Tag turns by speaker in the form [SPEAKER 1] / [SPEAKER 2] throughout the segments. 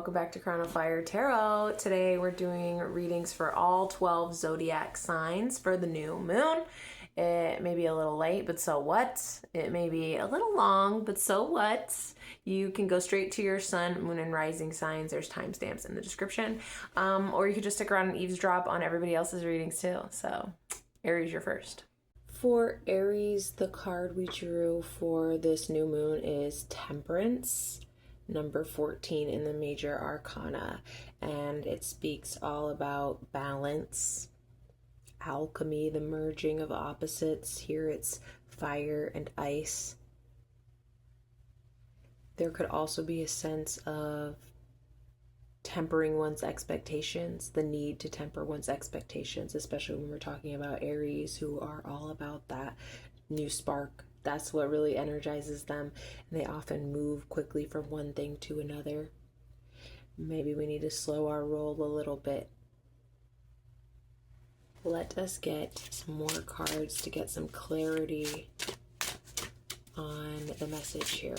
[SPEAKER 1] welcome back to Crown of Fire Tarot. Today we're doing readings for all 12 zodiac signs for the new moon. It may be a little late, but so what? It may be a little long, but so what? You can go straight to your sun, moon, and rising signs. There's timestamps in the description. Or you could just stick around and eavesdrop on everybody else's readings too. So, Aries, you're first. For Aries, the card we drew for this new moon is Temperance, number 14 in the major arcana, and it speaks all about balance, alchemy, the merging of opposites. Here it's fire and ice. There could also be a sense of tempering one's expectations, the need to temper one's expectations, especially when we're talking about Aries, who are all about that new spark. That's what really energizes them, and they often move quickly from one thing to another. Maybe we need to slow our roll a little bit. Let us get some more cards to get some clarity on the message here.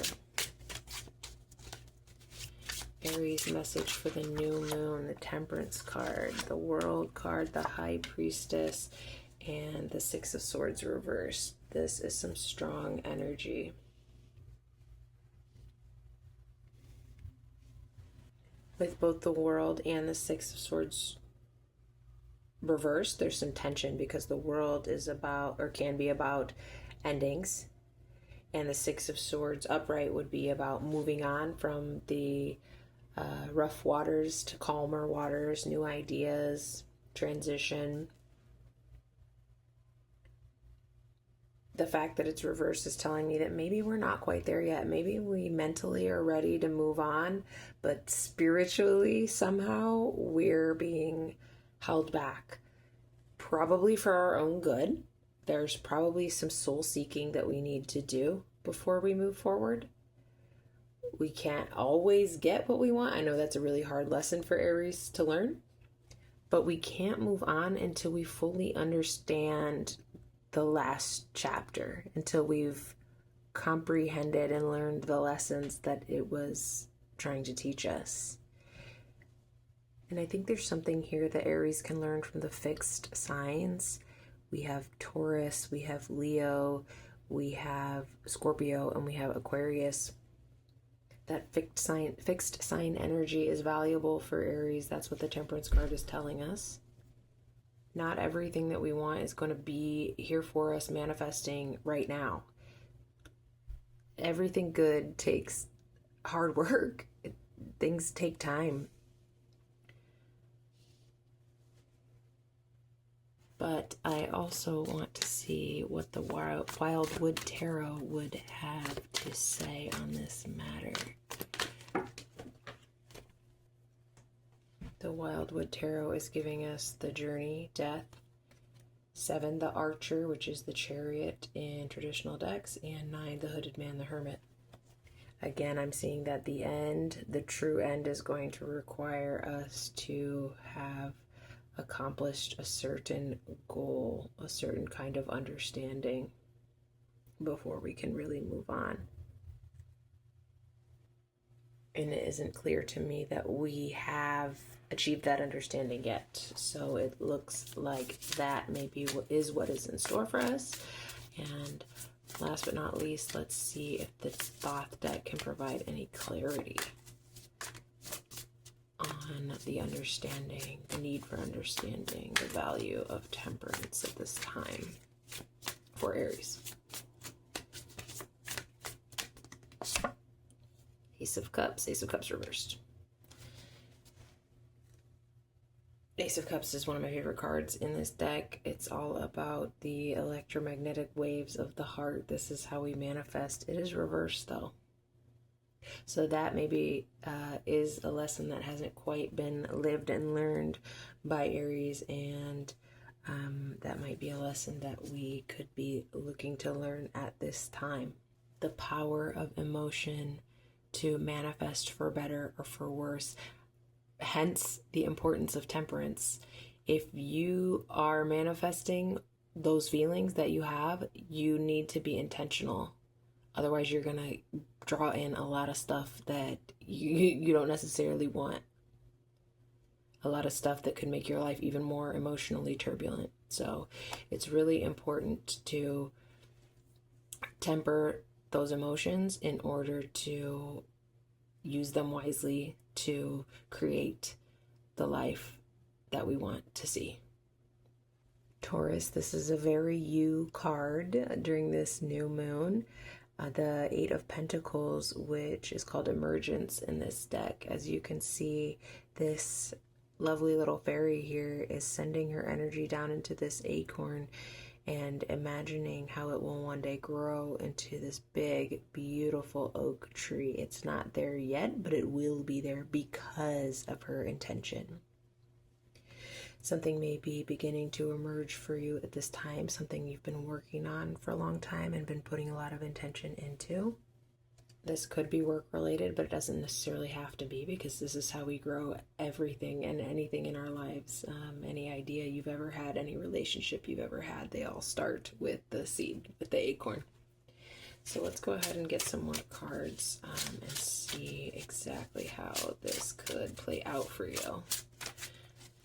[SPEAKER 1] Aries message for the new moon, the Temperance card, the World card, the High Priestess, and the Six of Swords reversed. This is some strong energy. With both the World and the Six of Swords reversed, there's some tension because the World is about, or can be about, endings. And the Six of Swords upright would be about moving on from the rough waters to calmer waters, new ideas, transition. The fact that it's reversed is telling me that maybe we're not quite there yet. Maybe we mentally are ready to move on, but spiritually somehow we're being held back. Probably for our own good. There's probably some soul seeking that we need to do before we move forward. We can't always get what we want. I know that's a really hard lesson for Aries to learn, but we can't move on until we fully understand the last chapter, until we've comprehended and learned the lessons that it was trying to teach us. And I think there's something here that Aries can learn from the fixed signs. We have Taurus, we have Leo, we have Scorpio, and we have Aquarius. That fixed sign energy is valuable for Aries. That's what the Temperance card is telling us. Not everything that we want is going to be here for us manifesting right now. Everything good takes hard work. Things take time. But I also want to see what the Wildwood Tarot would have to say on this matter. The Wildwood Tarot is giving us the Journey, Death, 7, the Archer, which is the Chariot in traditional decks, and 9, the Hooded Man, the Hermit. Again, I'm seeing that the end, the true end, is going to require us to have accomplished a certain goal, a certain kind of understanding before we can really move on. And it isn't clear to me that we have achieved that understanding yet. So it looks like that maybe is what is in store for us. And last but not least, let's see if the Thoth deck can provide any clarity on the understanding, the need for understanding the value of temperance at this time for Aries. Ace of Cups reversed. Ace of Cups is one of my favorite cards in this deck. It's all about the electromagnetic waves of the heart. This is how we manifest. It is reversed though. So that maybe is a lesson that hasn't quite been lived and learned by Aries, and that might be a lesson that we could be looking to learn at this time. The power of emotion to manifest for better or for worse. Hence the importance of temperance. If you are manifesting those feelings that you have, you need to be intentional Otherwise, you're going to draw in a lot of stuff that you don't necessarily want. A lot of stuff that could make your life even more emotionally turbulent. So it's really important to temper those emotions in order to use them wisely to create the life that we want to see. Taurus, this is a very you card during this new moon. The Eight of Pentacles, which is called Emergence in this deck. As you can see, this lovely little fairy here is sending her energy down into this acorn and imagining how it will one day grow into this big, beautiful oak tree. It's not there yet, but it will be there because of her intention. Something may be beginning to emerge for you at this time, something you've been working on for a long time and been putting a lot of intention into. This could be work related, but it doesn't necessarily have to be, because this is how we grow everything and anything in our lives. Any idea you've ever had, any relationship you've ever had, they all start with the seed, with the acorn. So let's go ahead and get some more cards and see exactly how this could play out for you,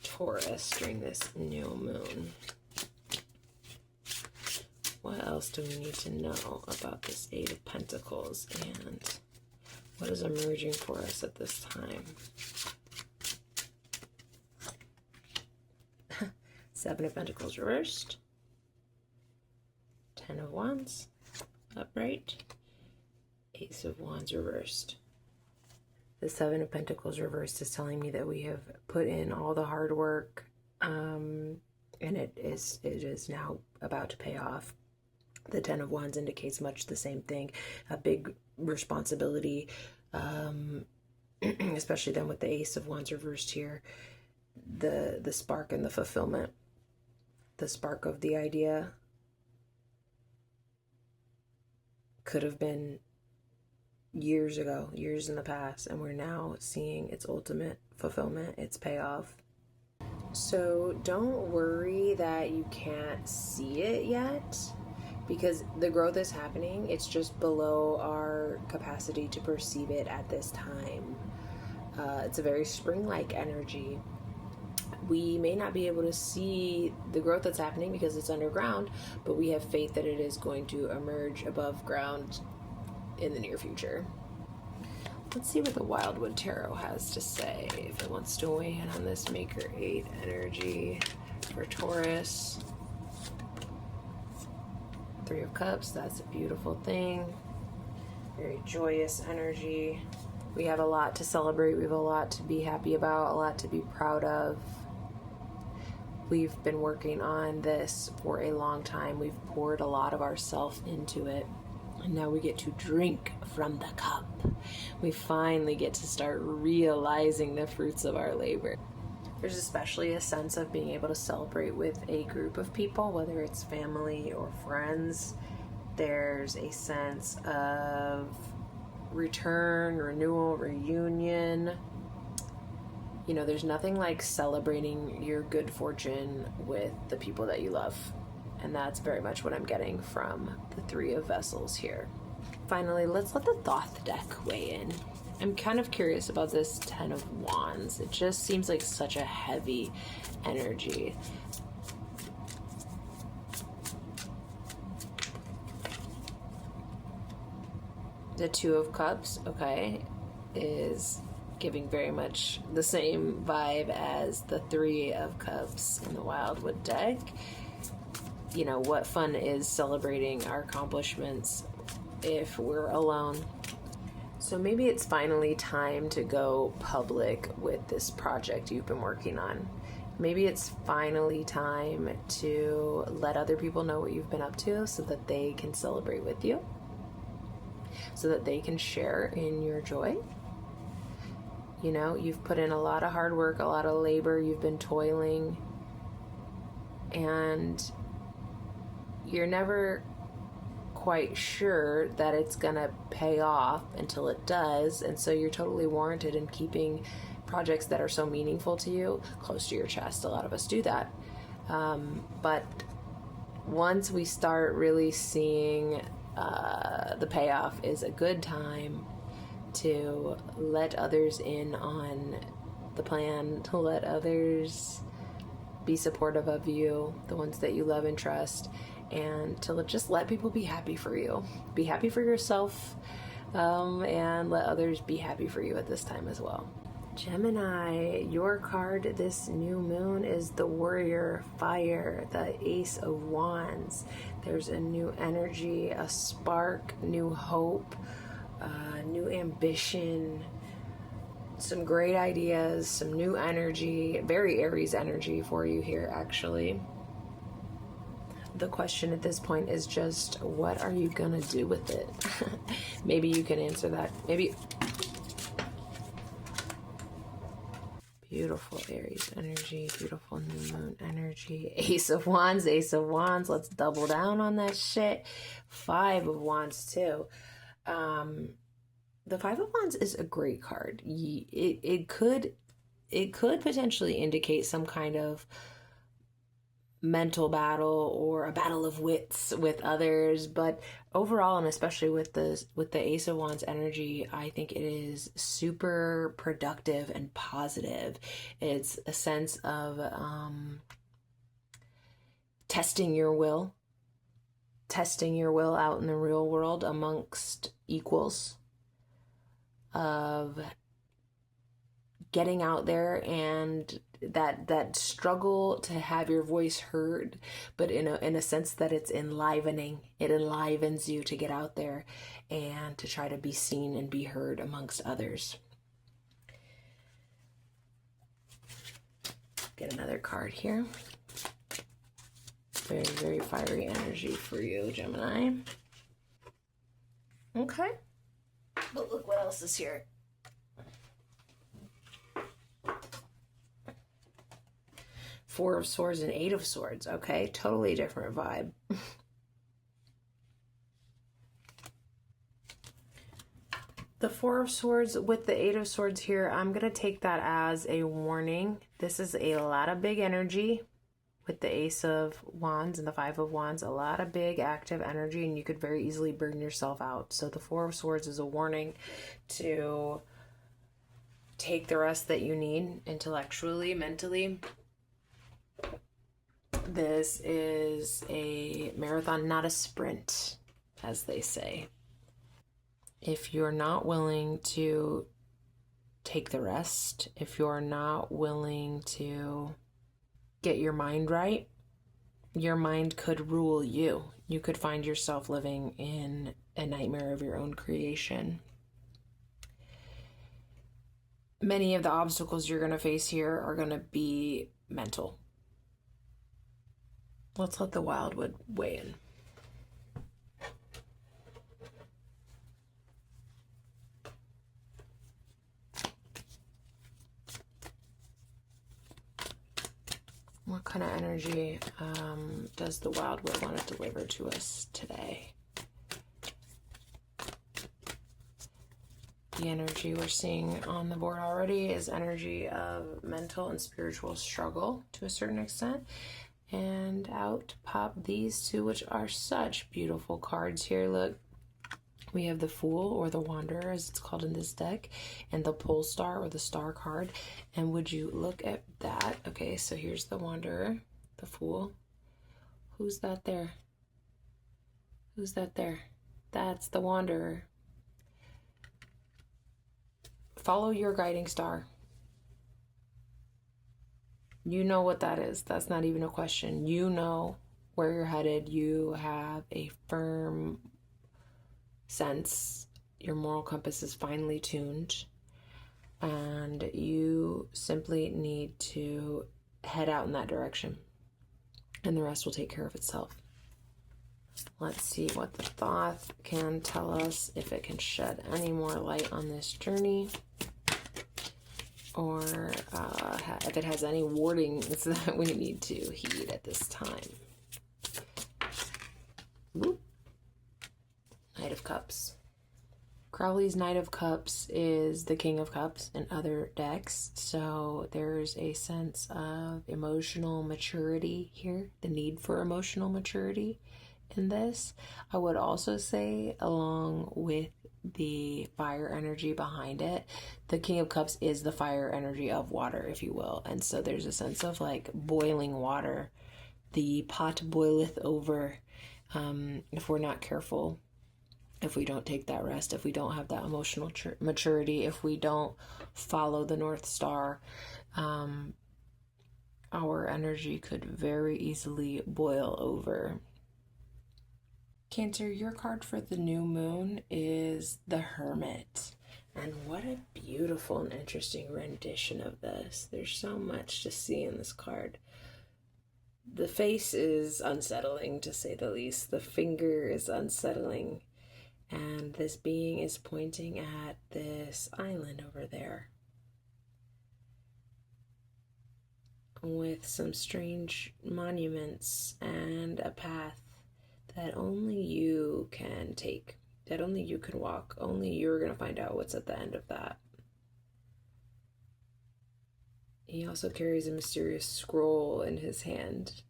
[SPEAKER 1] Taurus, during this new moon. What else do we need to know about this Eight of Pentacles, and what is emerging for us at this time? Seven of Pentacles reversed. 10 of Wands upright. Ace of Wands reversed. The Seven of Pentacles reversed is telling me that we have put in all the hard work, and it is now about to pay off. The 10 of Wands indicates much the same thing, a big responsibility, especially then with the Ace of Wands reversed here, the spark and the fulfillment, the spark of the idea could have been years ago, years in the past, and we're now seeing its ultimate fulfillment, its payoff. So don't worry that you can't see it yet, because the growth is happening. It's just below our capacity to perceive it at this time. It's a very spring-like energy. We may not be able to see the growth that's happening because it's underground, but we have faith that it is going to emerge above ground in the near future. Let's see what the Wildwood Tarot has to say, if it wants to weigh in on this Maker 8 energy for Taurus. Three of Cups, that's a beautiful thing. Very joyous energy. We have a lot to celebrate. We have a lot to be happy about, a lot to be proud of. We've been working on this for a long time. We've poured a lot of ourselves into it. And now we get to drink from the cup. We finally get to start realizing the fruits of our labor. There's especially a sense of being able to celebrate with a group of people, whether it's family or friends. There's a sense of return, renewal, reunion. You know, there's nothing like celebrating your good fortune with the people that you love. And that's very much what I'm getting from the Three of Vessels here. Finally, let's let the Thoth deck weigh in. I'm kind of curious about this Ten of Wands. It just seems like such a heavy energy. The Two of Cups, okay, is giving very much the same vibe as the Three of Cups in the Wildwood deck. You know, what fun is celebrating our accomplishments if we're alone? So maybe it's finally time to go public with this project you've been working on. Maybe it's finally time to let other people know what you've been up to so that they can celebrate with you, so that they can share in your joy. You know, you've put in a lot of hard work, a lot of labor, you've been toiling, and you're never quite sure that it's gonna pay off until it does, and so you're totally warranted in keeping projects that are so meaningful to you close to your chest. A lot of us do that, but once we start really seeing the payoff is a good time to let others in on the plan, to let others be supportive of you, the ones that you love and trust, and to just let people be happy for you. Be happy for yourself, and let others be happy for you at this time as well. Gemini, your card this new moon is the Warrior, Fire, the Ace of Wands. There's a new energy, a spark, new hope, new ambition, some great ideas, some new energy, very Aries energy for you here, actually. The question at this point is just, what are you gonna do with it? Maybe you can answer that. Maybe. Beautiful Aries energy, beautiful new moon energy. Ace of Wands, Ace of Wands. Let's double down on that shit. 5 of Wands too. The 5 of Wands is a great card. It could potentially indicate some kind of mental battle or a battle of wits with others, but overall, and especially with the Ace of Wands energy, I think it is super productive and positive. It's a sense of testing your will out in the real world amongst equals, of getting out there, and that struggle to have your voice heard, but in a sense that it's enlivening. It enlivens you to get out there and to try to be seen and be heard amongst others. Get another card here. Very, very fiery energy for you, Gemini. Okay. But look what else is here. Four of Swords and 8 of Swords. Okay, totally different vibe. The 4 of Swords with the 8 of Swords here, I'm going to take that as a warning. This is a lot of big energy with the Ace of Wands and the 5 of Wands. A lot of big active energy, and you could very easily burn yourself out. So the 4 of Swords is a warning to take the rest that you need intellectually, mentally. This is a marathon, not a sprint, as they say. If you're not willing to take the rest, if you're not willing to get your mind right, your mind could rule you. You could find yourself living in a nightmare of your own creation. Many of the obstacles you're going to face here are going to be mental. Let's let the Wildwood weigh in. What kind of energy does the Wildwood want to deliver to us today? The energy we're seeing on the board already is energy of mental and spiritual struggle to a certain extent. And out pop these two, which are such beautiful cards here. Look, we have the Fool, or the Wanderer as it's called in this deck, and the Pole Star, or the Star card. And would you look at that? Okay, so here's the Wanderer, the Fool. Who's that there? Who's that there? That's the Wanderer. Follow your guiding star. You know what that is. That's not even a question. You know where you're headed. You have a firm sense. Your moral compass is finely tuned. And you simply need to head out in that direction. And the rest will take care of itself. Let's see what the Thoth can tell us, if it can shed any more light on this journey, or if it has any warnings that we need to heed at this time. Whoop. Knight of Cups. Crowley's Knight of Cups is the King of Cups in other decks, so there's a sense of emotional maturity here, the need for emotional maturity in this. I would also say, along with the fire energy behind it, the King of Cups is the fire energy of water, if you will. And so there's a sense of like boiling water. The pot boileth over, if we're not careful, if we don't take that rest, if we don't have that emotional maturity, if we don't follow the North Star, our energy could very easily boil over. Cancer, your card for the new moon is the Hermit. And what a beautiful and interesting rendition of this. There's so much to see in this card. The face is unsettling, to say the least. The finger is unsettling. And this being is pointing at this island over there, with some strange monuments and a path that only you can take, that only you can walk. Only you're going to find out what's at the end of that. He also carries a mysterious scroll in his hand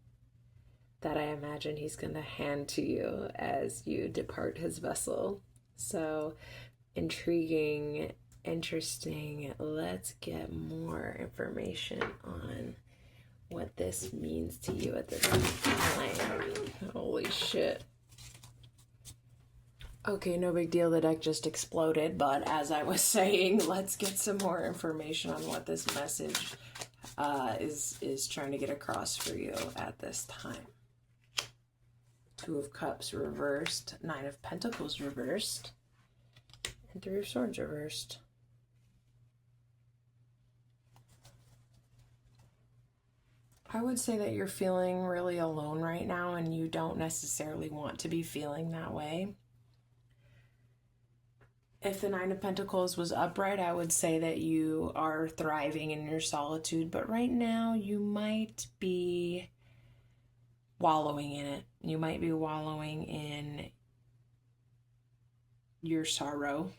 [SPEAKER 1] that I imagine he's going to hand to you as you depart his vessel. So intriguing, interesting. Let's get more information on what this means to you at this time. Holy shit. Okay, no big deal. The deck just exploded, but as I was saying, let's get some more information on what this message is trying to get across for you at this time. Two of Cups reversed, Nine of Pentacles reversed, and Three of Swords reversed. I would say that you're feeling really alone right now, and you don't necessarily want to be feeling that way. If the Nine of Pentacles was upright, I would say that you are thriving in your solitude, but right now you might be wallowing in it. You might be wallowing in your sorrow.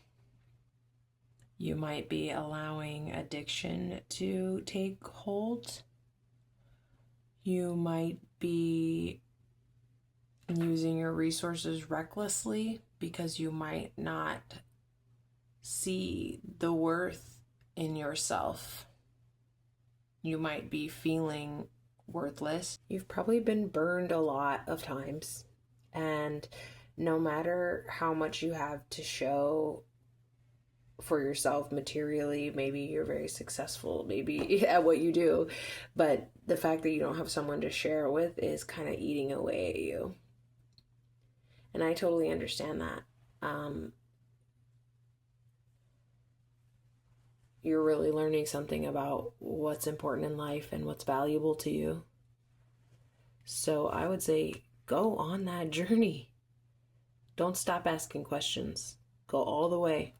[SPEAKER 1] You might be allowing addiction to take hold. You might be using your resources recklessly because you might not see the worth in yourself. You might be feeling worthless. You've probably been burned a lot of times, and no matter how much you have to show for yourself materially, maybe you're very successful, maybe at what you do, but the fact that you don't have someone to share with is kind of eating away at you. And I totally understand that. You're really learning something about what's important in life and what's valuable to you. So I would say go on that journey. Don't stop asking questions. Go all the way.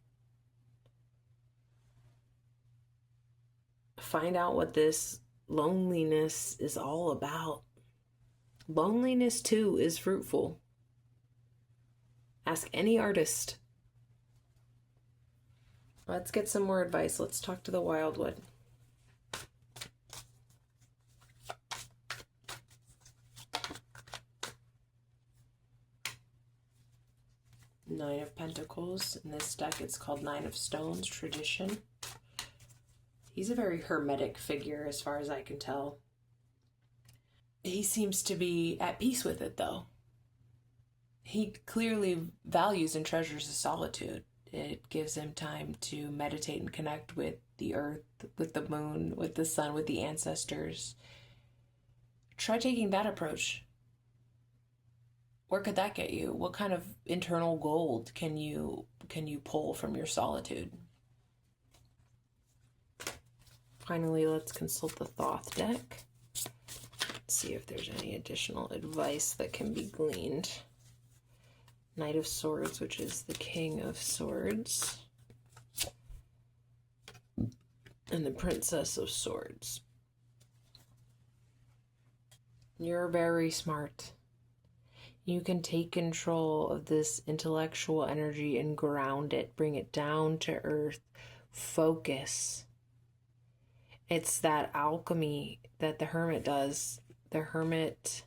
[SPEAKER 1] Find out what this loneliness is all about. Loneliness too is fruitful. Ask any artist. Let's get some more advice. Let's talk to the Wildwood. Nine of Pentacles. In this deck, it's called Nine of Stones, tradition. He's a very hermetic figure as far as I can tell. He seems to be at peace with it, though. He clearly values and treasures the solitude. It gives him time to meditate and connect with the earth, with the moon, with the sun, with the ancestors. Try taking that approach. Where could that get you? What kind of internal gold can you pull from your solitude? Finally, let's consult the Thoth deck. Let's see if there's any additional advice that can be gleaned. Knight of Swords, which is the King of Swords. And the Princess of Swords. You're very smart. You can take control of this intellectual energy and ground it, bring it down to earth, focus. It's that alchemy that the Hermit does. The Hermit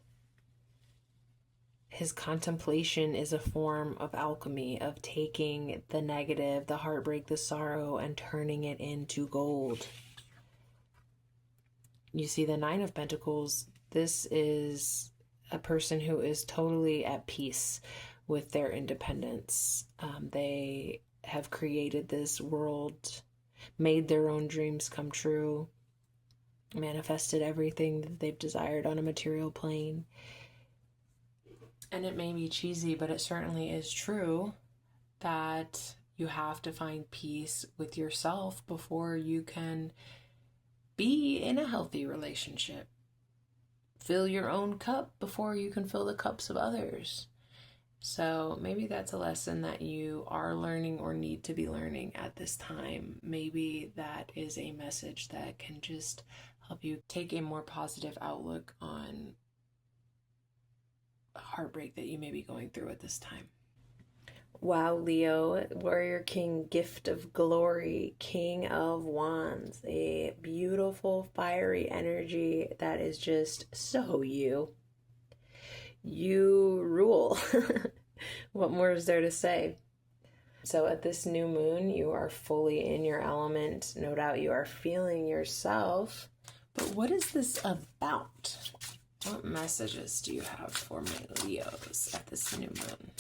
[SPEAKER 1] his contemplation is a form of alchemy, of taking the negative, the heartbreak, the sorrow, and turning it into gold. You see the Nine of Pentacles, this is a person who is totally at peace with their independence. They have created this world, made their own dreams come true, manifested everything that they've desired on a material plane. And it may be cheesy, but it certainly is true that you have to find peace with yourself before you can be in a healthy relationship. Fill your own cup before you can fill the cups of others. So maybe that's a lesson that you are learning or need to be learning at this time. Maybe that is a message that can just help you take a more positive outlook on heartbreak that you may be going through at this time. Wow, Leo, Warrior King, Gift of Glory, King of Wands, a beautiful fiery energy that is just so you. You rule. What more is there to say? So at this new moon, you are fully in your element. No doubt you are feeling yourself. But what is this about? What messages do you have for my Leos at this new moon?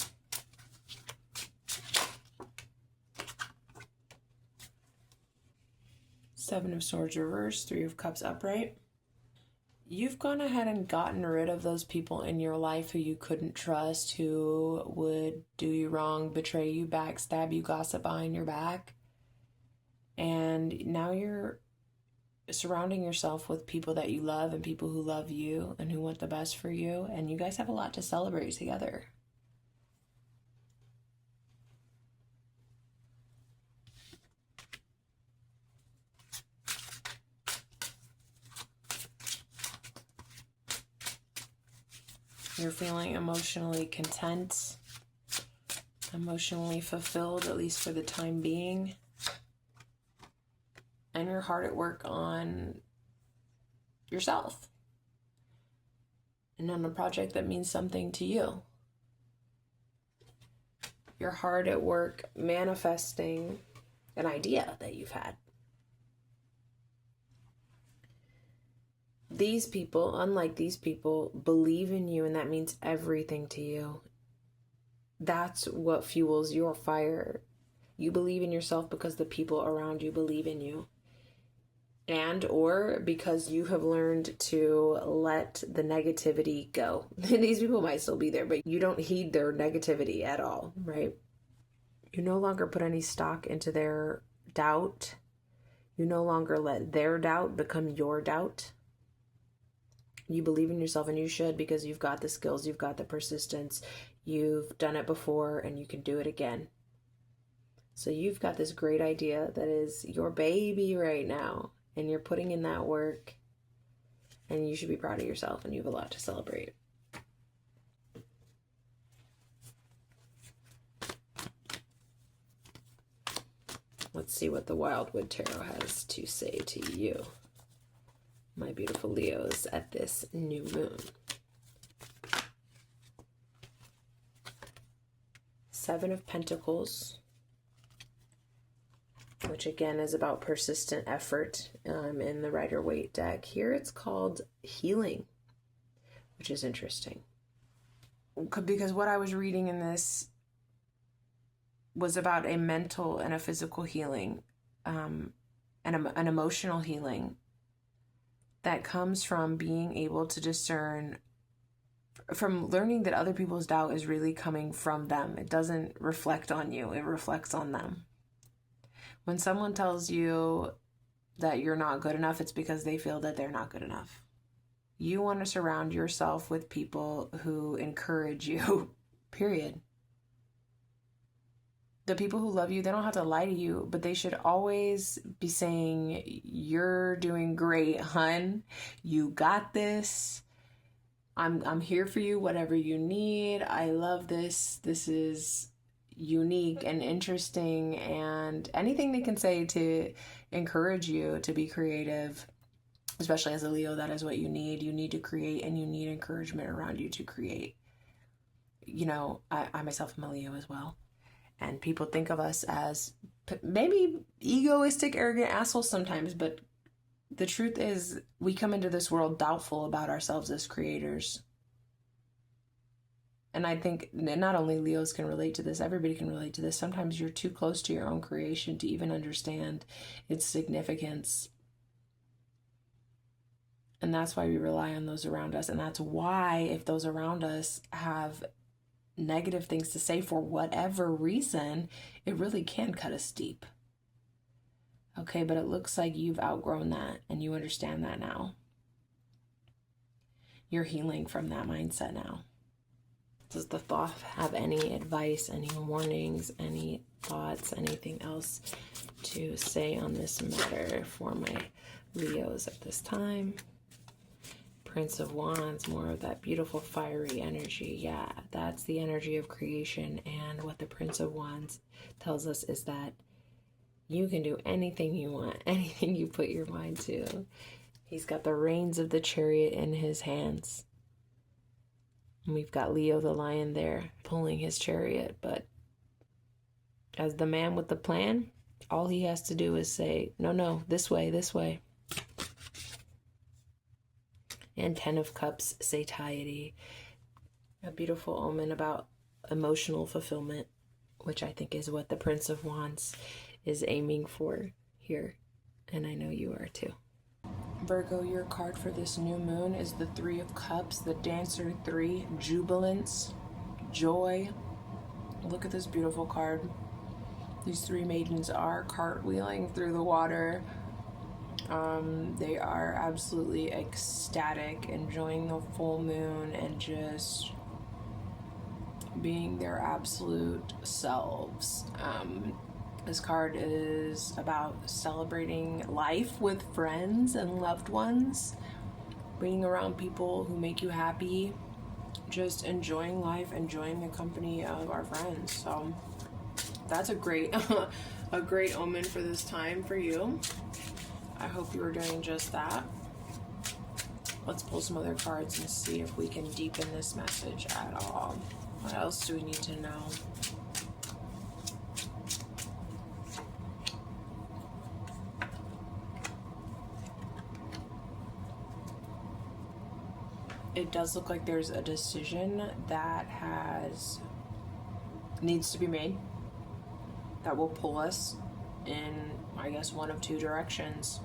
[SPEAKER 1] Seven of Swords reversed, Three of Cups upright. You've gone ahead and gotten rid of those people in your life who you couldn't trust, who would do you wrong, betray you, backstab you, gossip behind your back. And now you're surrounding yourself with people that you love and people who love you and who want the best for you. And you guys have a lot to celebrate together. You're feeling emotionally content, emotionally fulfilled, at least for the time being. And you're hard at work on yourself and on a project that means something to you. You're hard at work manifesting an idea that you've had. These people, unlike these people, believe in you, and that means everything to you. That's what fuels your fire. You believe in yourself because the people around you believe in you. And or because you have learned to let the negativity go. These people might still be there, but you don't heed their negativity at all, right? You no longer put any stock into their doubt. You no longer let their doubt become your doubt. You believe in yourself, and you should, because you've got the skills, you've got the persistence, you've done it before, and you can do it again. So you've got this great idea that is your baby right now, and you're putting in that work, and you should be proud of yourself, and you have a lot to celebrate. Let's see what the Wildwood Tarot has to say to you, my beautiful Leos, at this new moon. Seven of Pentacles, which again is about persistent effort in the Rider-Waite deck. Here it's called healing, which is interesting. Because what I was reading in this was about a mental and a physical healing, and an emotional healing that comes from being able to discern, from learning that other people's doubt is really coming from them. It doesn't reflect on you, it reflects on them. When someone tells you that you're not good enough, it's because they feel that they're not good enough. You want to surround yourself with people who encourage you, period. The people who love you, they don't have to lie to you, but they should always be saying, you're doing great, hun. You got this. I'm here for you, whatever you need. I love this. This is unique and interesting, and anything they can say to encourage you to be creative, especially as a Leo, that is what you need. You need to create, and you need encouragement around you to create. you know, I myself am a Leo as well. And people think of us as maybe egoistic, arrogant assholes sometimes, but the truth is we come into this world doubtful about ourselves as creators. And I think not only Leos can relate to this, everybody can relate to this. Sometimes you're too close to your own creation to even understand its significance. And that's why we rely on those around us. And that's why if those around us have negative things to say for whatever reason, it really can cut us deep. Okay, but it looks like you've outgrown that and you understand that now. You're healing from that mindset now. Does the thought have any advice, any warnings, any thoughts, anything else to say on this matter for my Leos at this time? Prince of Wands, more of that beautiful fiery energy. Yeah, that's the energy of creation. And what the Prince of Wands tells us is that you can do anything you want, anything you put your mind to. He's got the reins of the chariot in his hands. And we've got Leo the lion there pulling his chariot. But as the man with the plan, all he has to do is say, no, this way, this way. And 10 of Cups, satiety. A beautiful omen about emotional fulfillment, which I think is what the Prince of Wands is aiming for here. And I know you are too. Virgo, your card for this new moon is the 3 of Cups, the Dancer 3, jubilance, joy. Look at this beautiful card. These 3 maidens are cartwheeling through the water. They are absolutely ecstatic, enjoying the full moon and just being their absolute selves. This card is about celebrating life with friends and loved ones, being around people who make you happy, just enjoying life, enjoying the company of our friends. So that's a great a great omen for this time for you. I hope you are doing just that. Let's pull some other cards and see if we can deepen this message at all. What else do we need to know? It does look like there's a decision that needs to be made that will pull us in, I guess, one of 2 directions.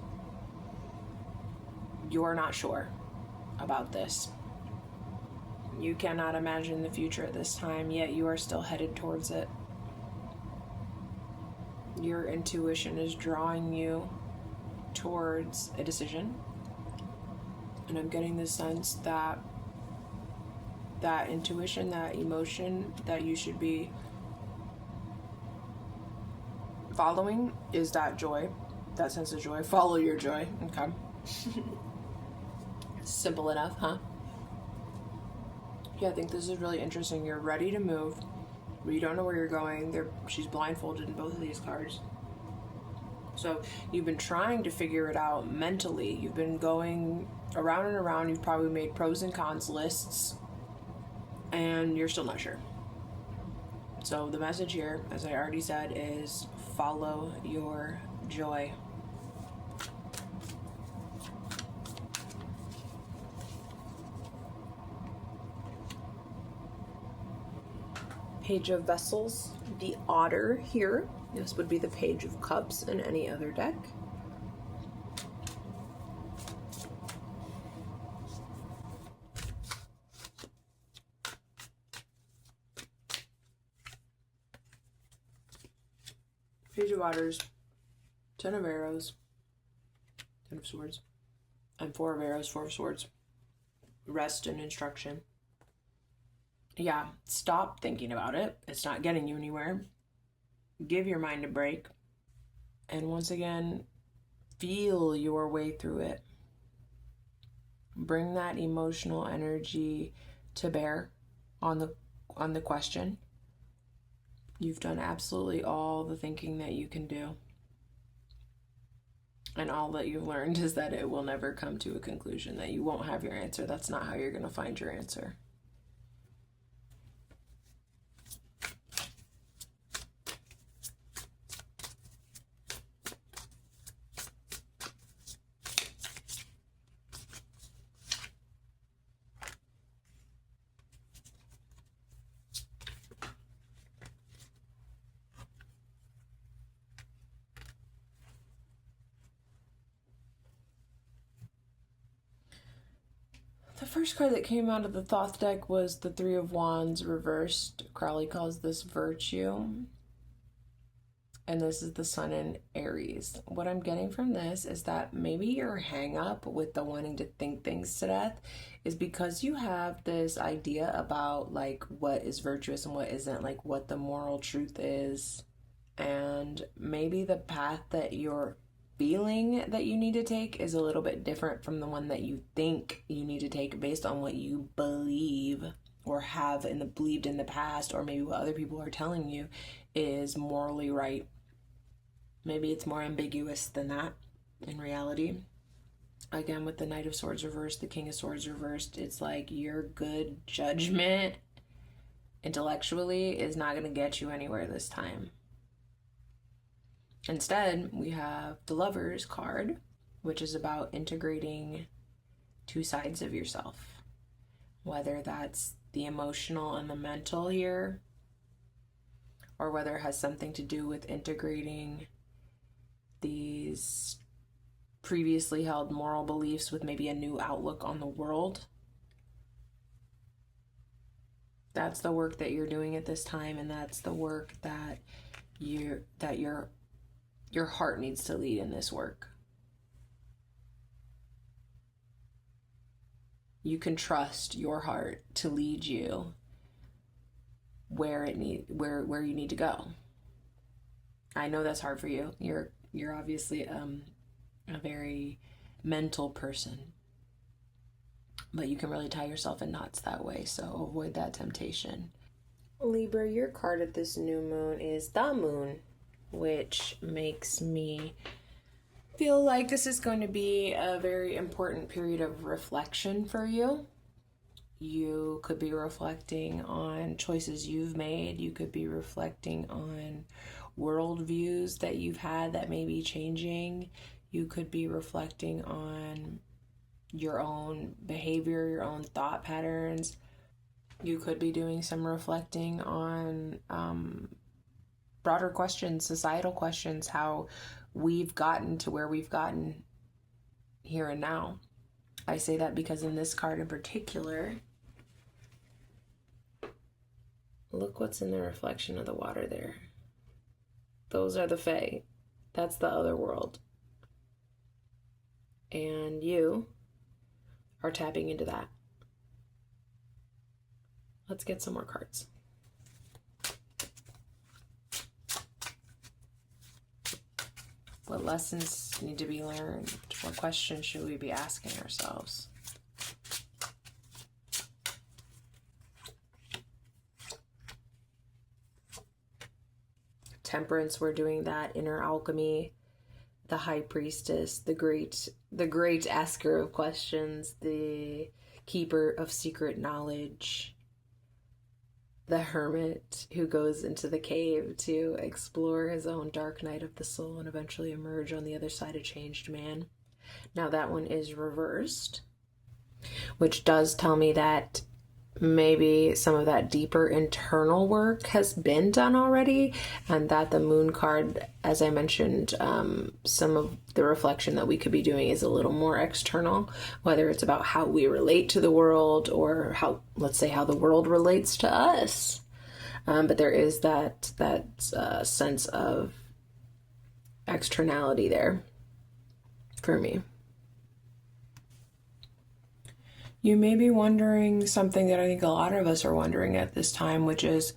[SPEAKER 1] You're not sure about this. You cannot imagine the future at this time, yet you are still headed towards it. Your intuition is drawing you towards a decision. And I'm getting the sense that that intuition, that emotion that you should be following is that joy, that sense of joy. Follow your joy. Okay. Simple enough, huh? Yeah, I think this is really interesting. You're ready to move, but you don't know where you're going. She's blindfolded in both of these cards. So you've been trying to figure it out mentally. You've been going around and around. You've probably made pros and cons lists, and you're still not sure. So the message here, as I already said, is follow your joy. Page of Vessels, the Otter here. This would be the Page of Cups in any other deck. Page of Otters, 10 of Arrows, 10 of Swords, and 4 of Arrows, 4 of Swords. Rest and instruction. Yeah, stop thinking about it. It's not getting you anywhere. Give your mind a break. And once again, feel your way through it. Bring that emotional energy to bear on the question. You've done absolutely all the thinking that you can do. And all that you've learned is that it will never come to a conclusion, that you won't have your answer. That's not how you're going to find your answer. first card that came out of the Thoth deck was the Three of Wands reversed. Crowley calls this virtue. And this is the Sun in Aries. What I'm getting from this is that maybe your hang up with the wanting to think things to death is because you have this idea about like what is virtuous and what isn't, like what the moral truth is. And maybe the path that you're feeling that you need to take is a little bit different from the one that you think you need to take based on what you believe or have believed in the past, or maybe what other people are telling you is morally right. Maybe it's more ambiguous than that in reality. Again, with the Knight of Swords reversed, the King of Swords reversed, it's like your good judgment intellectually is not going to get you anywhere this time. Instead, we have the Lovers card, which is about integrating two sides of yourself, whether that's the emotional and the mental here, or whether it has something to do with integrating these previously held moral beliefs with maybe a new outlook on the world. That's the work that you're doing at this time, and that's the work that your heart needs to lead in this work. You can trust your heart to lead you where you need to go. I know that's hard for you. You're obviously a very mental person, but you can really tie yourself in knots that way, so avoid that temptation. Libra, your card at this new moon is the Moon, which makes me feel like this is going to be a very important period of reflection for you. You could be reflecting on choices you've made. You could be reflecting on worldviews that you've had that may be changing. You could be reflecting on your own behavior, your own thought patterns. You could be doing some reflecting on broader questions, societal questions, how we've gotten to where we've gotten here and now. I say that because in this card in particular, look what's in the reflection of the water there. Those are the Fae. That's the other world. And you are tapping into that. Let's get some more cards. What lessons need to be learned? What questions should we be asking ourselves? Temperance, we're doing that. Inner alchemy, the High Priestess, the great asker of questions, the keeper of secret knowledge, the hermit who goes into the cave to explore his own dark night of the soul and eventually emerge on the other side a changed man. Now that one is reversed, which does tell me that maybe some of that deeper internal work has been done already, and that the Moon card, as I mentioned, some of the reflection that we could be doing is a little more external, whether it's about how we relate to the world or how, let's say, how the world relates to us. But there is that sense of externality there for me. You may be wondering something that I think a lot of us are wondering at this time, which is,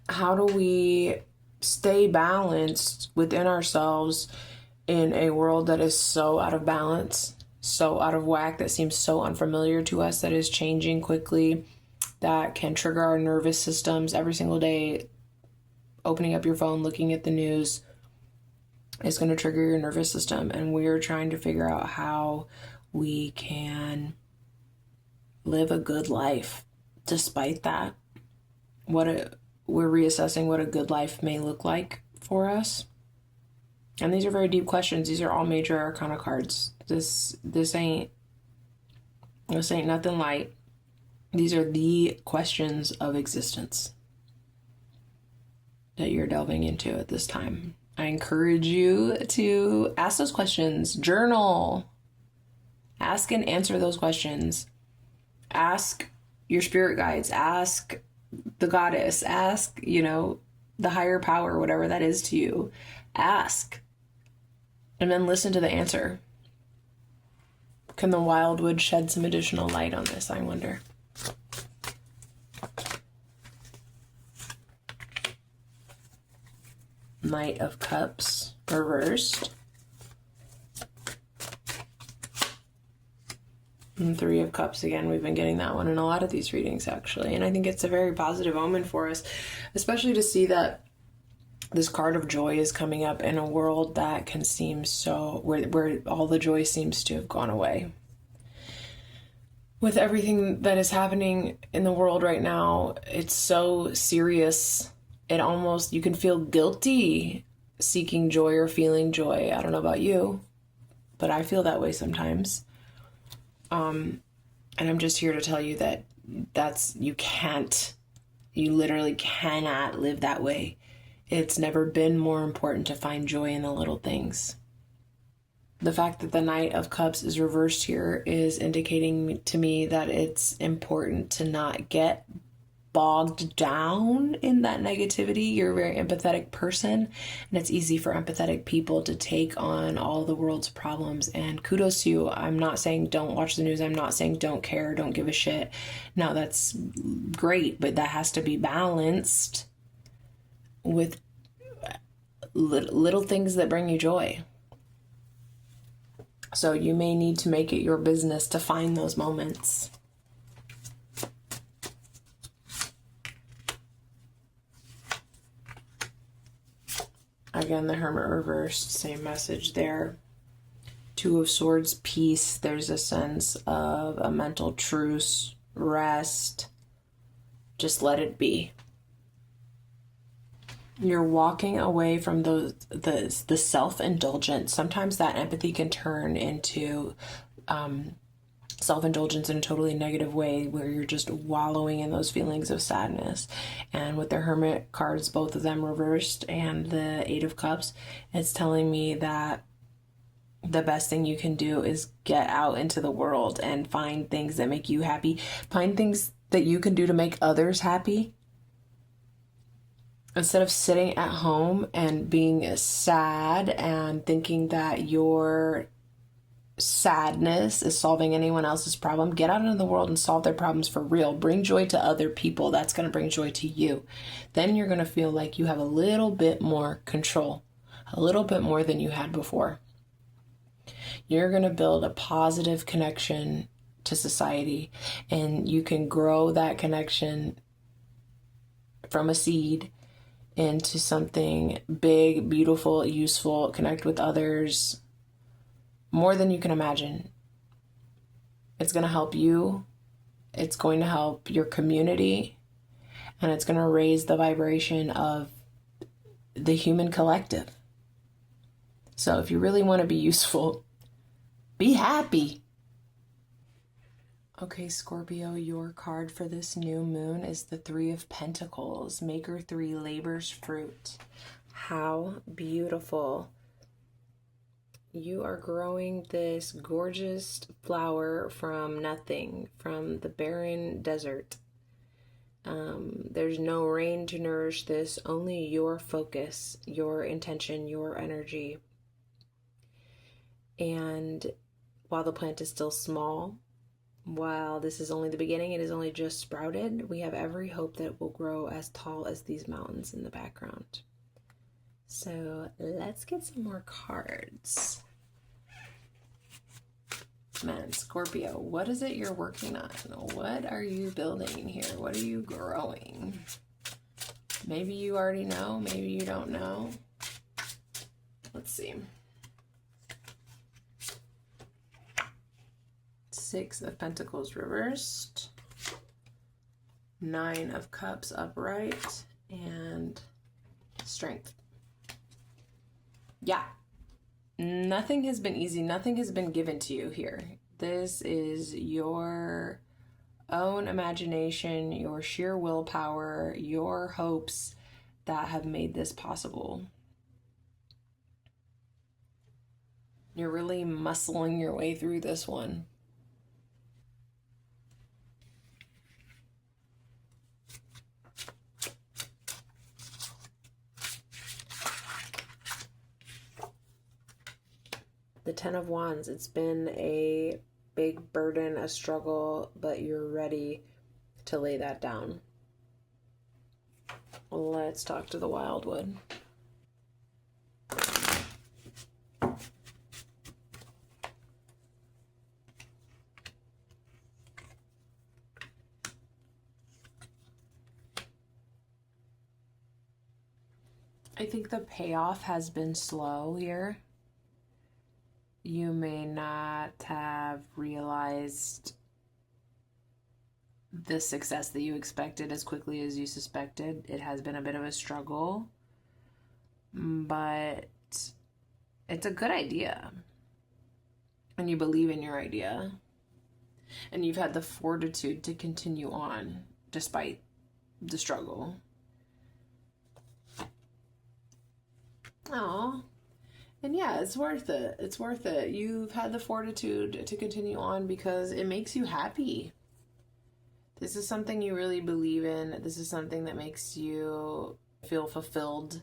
[SPEAKER 1] how do we stay balanced within ourselves in a world that is so out of balance, so out of whack, that seems so unfamiliar to us, that is changing quickly, that can trigger our nervous systems every single day. Opening up your phone, looking at the news is going to trigger your nervous system, and we're trying to figure out how we can live a good life despite that. We're reassessing what a good life may look like for us. And these are very deep questions. These are all major arcana cards. This ain't nothing light. These are the questions of existence that you're delving into at this time. I encourage you to ask those questions. Journal. Ask and answer those questions. Ask your spirit guides, ask the goddess, ask, the higher power, whatever that is to you. Ask. And then listen to the answer. Can the wildwood shed some additional light on this, I wonder? Knight of Cups reversed. And Three of Cups again. We've been getting that one in a lot of these readings, actually. And I think it's a very positive omen for us, especially to see that this card of joy is coming up in a world that can seem so, where all the joy seems to have gone away. With everything that is happening in the world right now, it's so serious. It almost, you can feel guilty seeking joy or feeling joy. I don't know about you, but I feel that way sometimes. And I'm just here to tell you that you literally cannot live that way. It's never been more important to find joy in the little things. The fact that the Knight of Cups is reversed here is indicating to me that it's important to not get bogged down in that negativity. You're a very empathetic person, and it's easy for empathetic people to take on all the world's problems, and kudos to you. I'm not saying don't watch the news. I'm not saying don't care, don't give a shit. No, that's great, but that has to be balanced with little things that bring you joy. So you may need to make it your business to find those moments. Again, the Hermit reversed, same message there. Two of Swords, peace. There's a sense of a mental truce, rest. Just let it be. You're walking away from the self-indulgence. Sometimes that empathy can turn into self-indulgence in a totally negative way, where you're just wallowing in those feelings of sadness. And with the Hermit cards, both of them reversed, and the Eight of Cups, it's telling me that the best thing you can do is get out into the world and find things that make you happy. Find things that you can do to make others happy. Instead of sitting at home and being sad and thinking that your sadness is solving anyone else's problem, get out into the world and solve their problems for real. Bring joy to other people. That's going to bring joy to you. Then you're going to feel like you have a little bit more control, a little bit more than you had before. You're going to build a positive connection to society, and you can grow that connection from a seed into something big, beautiful, useful, connect with others more than you can imagine. It's going to help you. It's going to help your community, and it's going to raise the vibration of the human collective. So if you really want to be useful, be happy. Okay, Scorpio, your card for this new moon is the Three of Pentacles. Maker 3, labor's fruit. How beautiful. You are growing this gorgeous flower from nothing, from the barren desert. There's no rain to nourish this, only your focus, your intention, your energy. And while the plant is still small, while this is only the beginning, it is only just sprouted, we have every hope that it will grow as tall as these mountains in the background. So let's get some more cards. Man, Scorpio, what is it you're working on? What are you building here? What are you growing? Maybe you already know, maybe you don't know. Let's see. Six of Pentacles reversed, Nine of Cups upright, and Strength. Yeah, nothing has been easy. Nothing has been given to you here. This is your own imagination, your sheer willpower, your hopes that have made this possible. You're really muscling your way through this one. Ten of Wands. It's been a big burden, a struggle, but you're ready to lay that down. Let's talk to the Wildwood. I think the payoff has been slow here. You may not have realized the success that you expected as quickly as you suspected. It has been a bit of a struggle, but it's a good idea. And you believe in your idea. And you've had the fortitude to continue on despite the struggle. Oh, and yeah, it's worth it. It's worth it. You've had the fortitude to continue on because it makes you happy. This is something you really believe in. This is something that makes you feel fulfilled.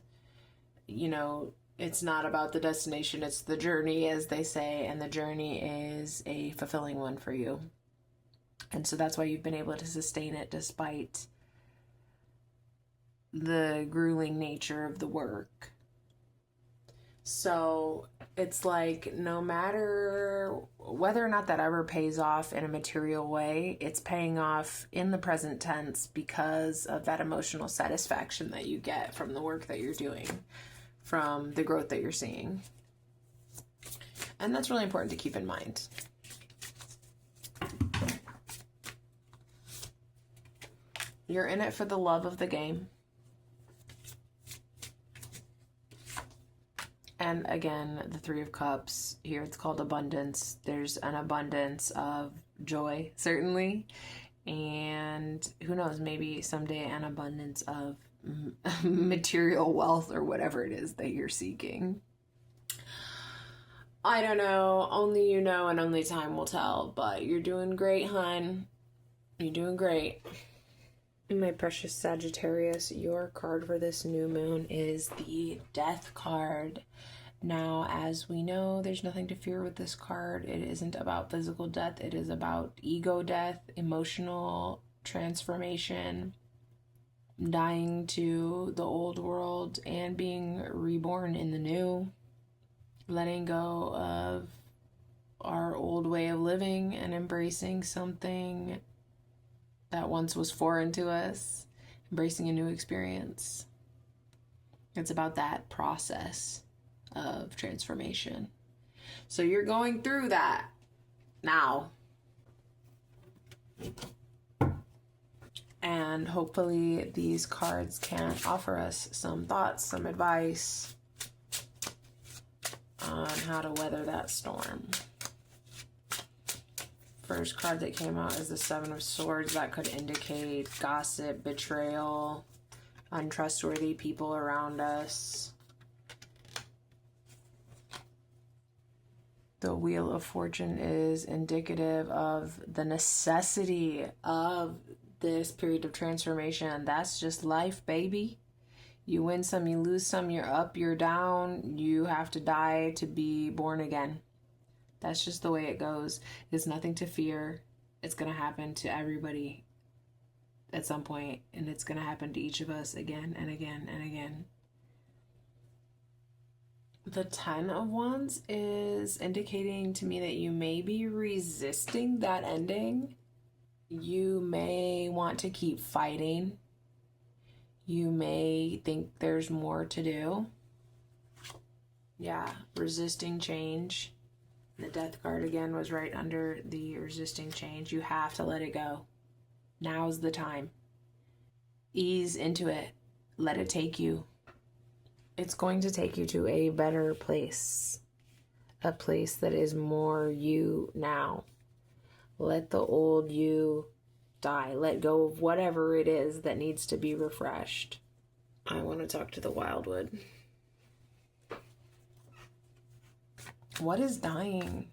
[SPEAKER 1] You know, it's not about the destination, it's the journey, as they say, and the journey is a fulfilling one for you. And so that's why you've been able to sustain it despite the grueling nature of the work. So it's like no matter whether or not that ever pays off in a material way, it's paying off in the present tense because of that emotional satisfaction that you get from the work that you're doing, from the growth that you're seeing. And that's really important to keep in mind. You're in it for the love of the game. And again, the Three of Cups, here it's called abundance. There's an abundance of joy, certainly. And who knows, maybe someday an abundance of material wealth or whatever it is that you're seeking. I don't know. Only you know and only time will tell. But you're doing great, hun. You're doing great. My precious Sagittarius, your card for this new moon is the Death card. Now, as we know, there's nothing to fear with this card. It isn't about physical death. It is about ego death, emotional transformation, dying to the old world and being reborn in the new, letting go of our old way of living and embracing something that once was foreign to us, embracing a new experience. It's about that process of transformation. So you're going through that now. And hopefully these cards can offer us some thoughts, some advice on how to weather that storm. First card that came out is the Seven of Swords. That could indicate gossip, betrayal, untrustworthy people around us. The Wheel of Fortune is indicative of the necessity of this period of transformation. That's just life, baby. You win some, you lose some, you're up, you're down. You have to die to be born again. That's just the way it goes. There's nothing to fear. It's going to happen to everybody at some point, and it's going to happen to each of us again and again and again. The Ten of Wands is indicating to me that you may be resisting that ending. You may want to keep fighting. You may think there's more to do. Yeah, resisting change. The Death card again was right under the resisting change. You have to let it go. Now's the time. Ease into it. Let it take you. It's going to take you to a better place. A place that is more you now. Let the old you die. Let go of whatever it is that needs to be refreshed. I want to talk to the Wildwood. What is dying?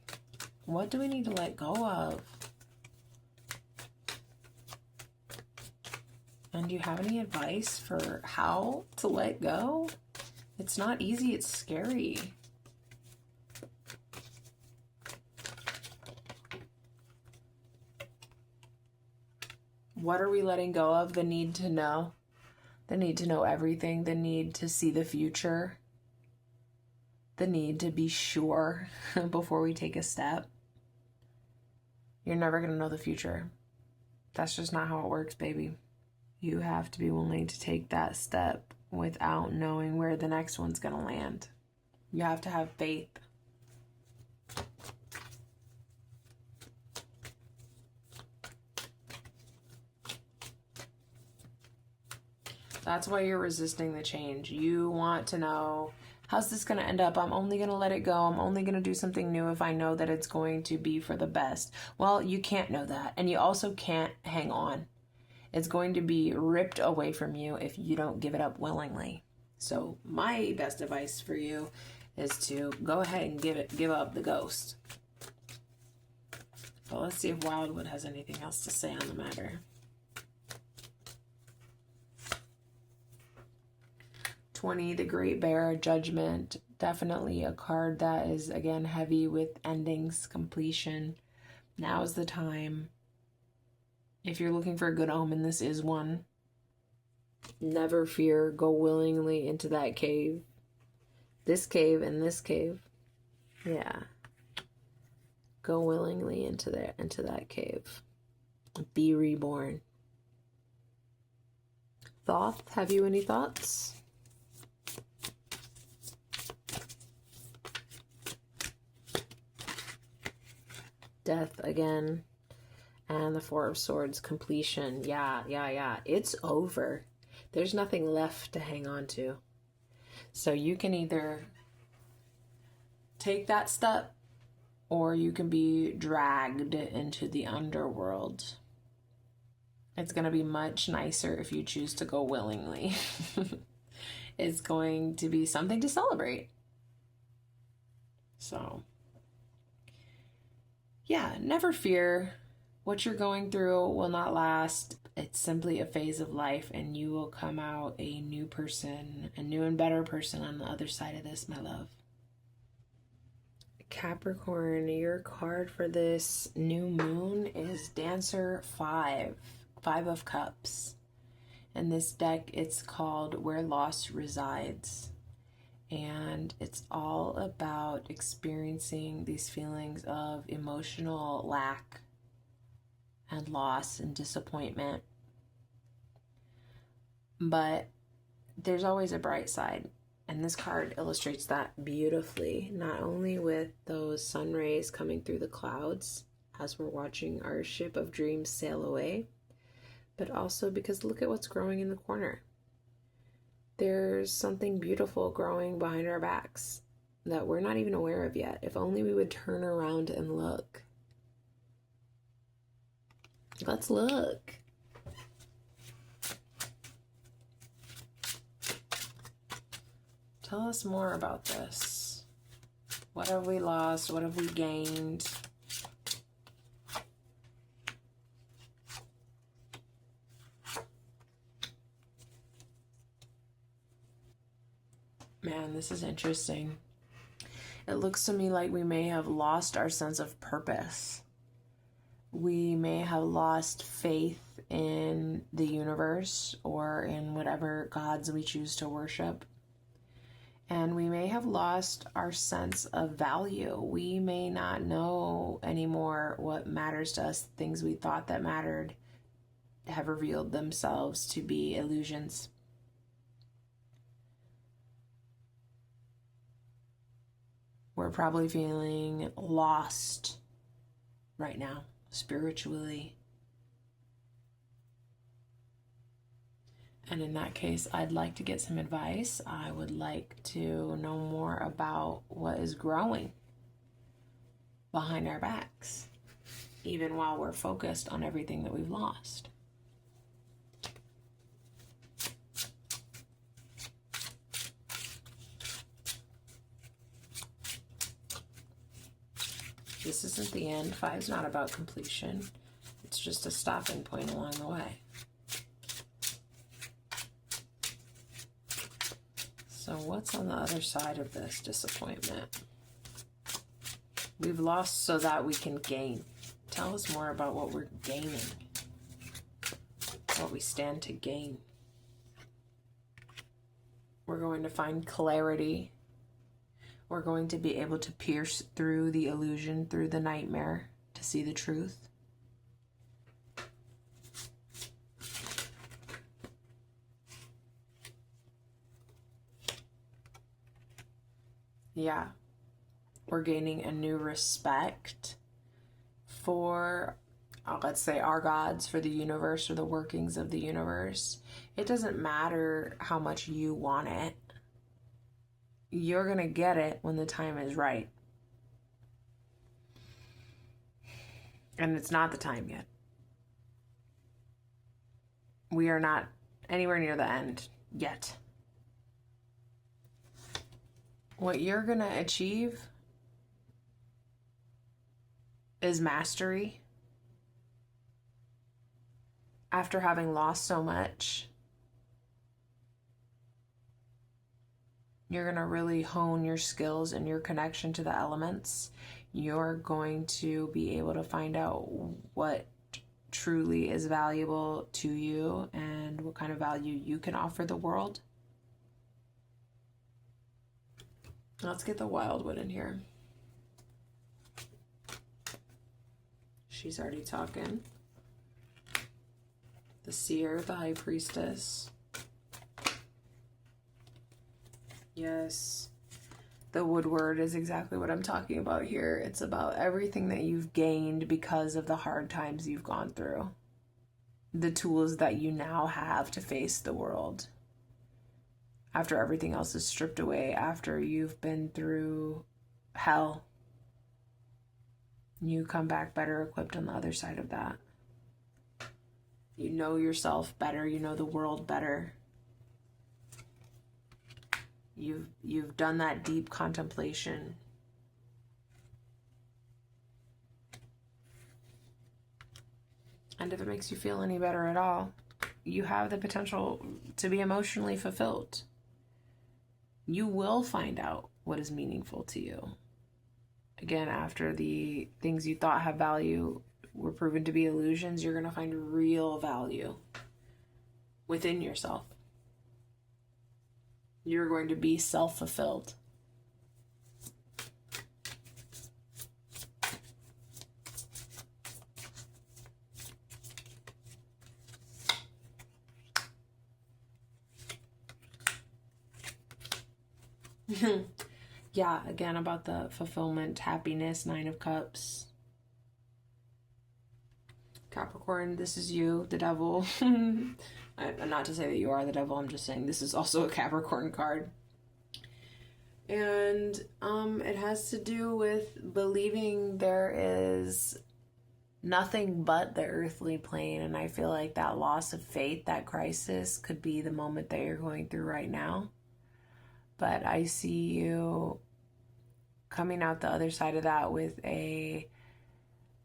[SPEAKER 1] What do we need to let go of? And do you have any advice for how to let go? It's not easy, it's scary. What are we letting go of? The need to know. The need to know everything. The need to see the future. The need to be sure before we take a step. You're never going to know the future. That's just not how it works, baby. You have to be willing to take that step without knowing where the next one's going to land. You have to have faith. That's why you're resisting the change. You want to know, how's this going to end up? I'm only going to let it go. I'm only going to do something new if I know that it's going to be for the best. Well, you can't know that. And you also can't hang on. It's going to be ripped away from you if you don't give it up willingly. So my best advice for you is to go ahead and give up the ghost. But let's see if Wildwood has anything else to say on the matter. 20, the Great Bear, Judgment. Definitely a card that is, again, heavy with endings, completion. Now is the time. If you're looking for a good omen, this is one. Never fear. Go willingly into that cave. This cave and this cave. Yeah. Go willingly into that cave. Be reborn. Thoth, have you any thoughts? Death again. And the Four of Swords, completion. Yeah. It's over. There's nothing left to hang on to. So you can either take that step or you can be dragged into the underworld. It's going to be much nicer if you choose to go willingly. It's going to be something to celebrate. So, yeah, never fear. What you're going through will not last. It's simply a phase of life, and you will come out a new person, a new and better person on the other side of this, my love. Capricorn, your card for this new moon is Dancer 5, 5 of Cups. In this deck, it's called Where Loss Resides. And it's all about experiencing these feelings of emotional lack and loss and disappointment. But there's always a bright side. And this card illustrates that beautifully, not only with those sun rays coming through the clouds as we're watching our ship of dreams sail away, but also because look at what's growing in the corner. There's something beautiful growing behind our backs that we're not even aware of yet. If only we would turn around and look. Let's look. Tell us more about this. What have we lost? What have we gained? Man, this is interesting. It looks to me like we may have lost our sense of purpose. We may have lost faith in the universe or in whatever gods we choose to worship. And we may have lost our sense of value. We may not know anymore what matters to us. Things we thought that mattered have revealed themselves to be illusions. We're probably feeling lost right now, spiritually. And in that case, I'd like to get some advice. I would like to know more about what is growing behind our backs, even while we're focused on everything that we've lost. This isn't the end. 5's not about completion. It's just a stopping point along the way. So what's on the other side of this disappointment? We've lost so that we can gain. Tell us more about what we're gaining. what we stand to gain. We're going to find clarity. We're going to be able to pierce through the illusion, through the nightmare, to see the truth. Yeah, we're gaining a new respect for, let's say, our gods, for the universe, or the workings of the universe. It doesn't matter how much you want it. You're going to get it when the time is right. And it's not the time yet. We are not anywhere near the end yet. What you're going to achieve is mastery. After having lost so much, you're going to really hone your skills and your connection to the elements. You're going to be able to find out what truly is valuable to you and what kind of value you can offer the world. Let's get the Wildwood in here. She's already talking. The Seer, the High Priestess. Yes. The Woodward is exactly what I'm talking about here. It's about everything that you've gained because of the hard times you've gone through. The tools that you now have to face the world. After everything else is stripped away, after you've been through hell, you come back better equipped on the other side of that. You know yourself better, you know the world better. You've done that deep contemplation. And if it makes you feel any better at all, you have the potential to be emotionally fulfilled. You will find out what is meaningful to you. Again, after the things you thought have value were proven to be illusions, you're going to find real value within yourself. You're going to be self-fulfilled. Yeah, again, about the fulfillment, happiness, Nine of Cups. Capricorn, this is you, the devil. Not to say that you are the devil, I'm just saying this is also a Capricorn card. And it has to do with believing there is nothing but the earthly plane. And I feel like that loss of faith, that crisis, could be the moment that you're going through right now. But I see you coming out the other side of that with a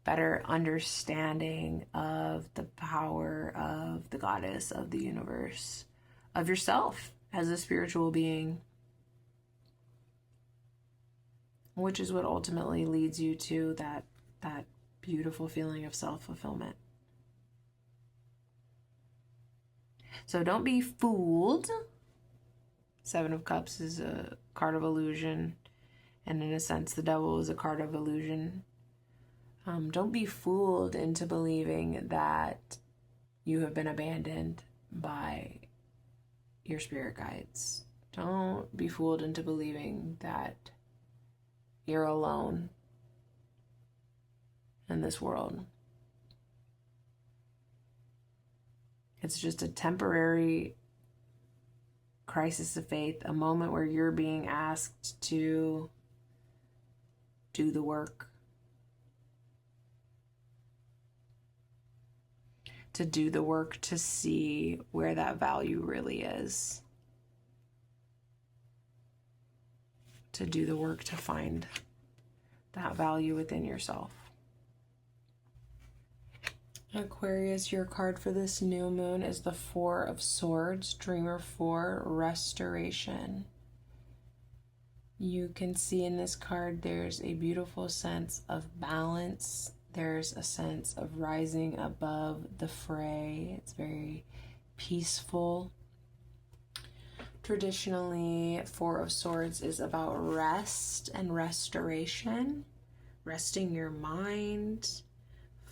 [SPEAKER 1] better understanding of the power of the goddess of the universe, of yourself as a spiritual being, which is what ultimately leads you to that beautiful feeling of self-fulfillment. So don't be fooled. Seven of Cups is a card of illusion, and in a sense, the devil is a card of illusion. Don't be fooled into believing that you have been abandoned by your spirit guides. Don't be fooled into believing that you're alone in this world. It's just a temporary crisis of faith, a moment where you're being asked to do the work. To do the work to see where that value really is. To do the work to find that value within yourself. Aquarius, your card for this new moon is the Four of Swords, Dreamer 4, Restoration. You can see in this card there's a beautiful sense of balance There's a sense of rising above the fray. It's very peaceful. Traditionally, Four of Swords is about rest and restoration, resting your mind,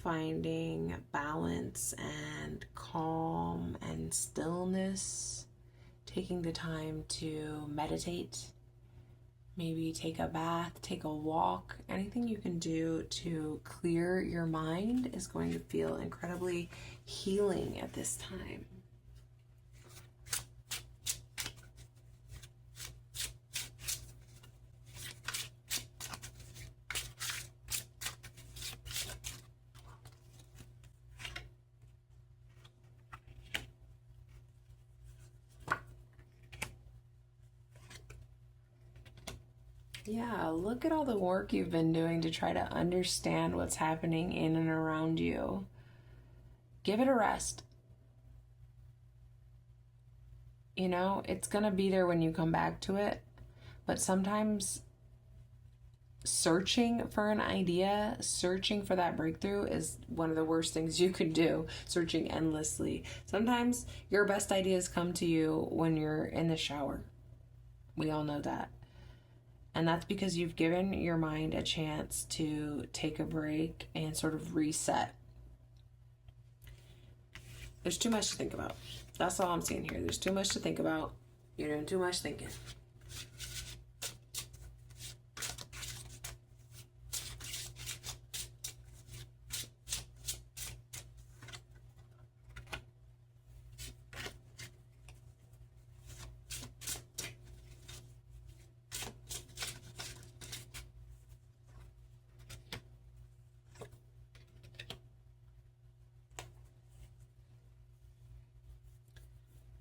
[SPEAKER 1] finding balance and calm and stillness, taking the time to meditate, maybe take a bath, take a walk. Anything you can do to clear your mind is going to feel incredibly healing at this time. Yeah, look at all the work you've been doing to try to understand what's happening in and around you. Give it a rest. You know, it's going to be there when you come back to it, but sometimes searching for an idea, searching for that breakthrough is one of the worst things you could do, searching endlessly. Sometimes your best ideas come to you when you're in the shower. We all know that. And that's because you've given your mind a chance to take a break and sort of reset. There's too much to think about. That's all I'm seeing here. There's too much to think about. You're doing too much thinking.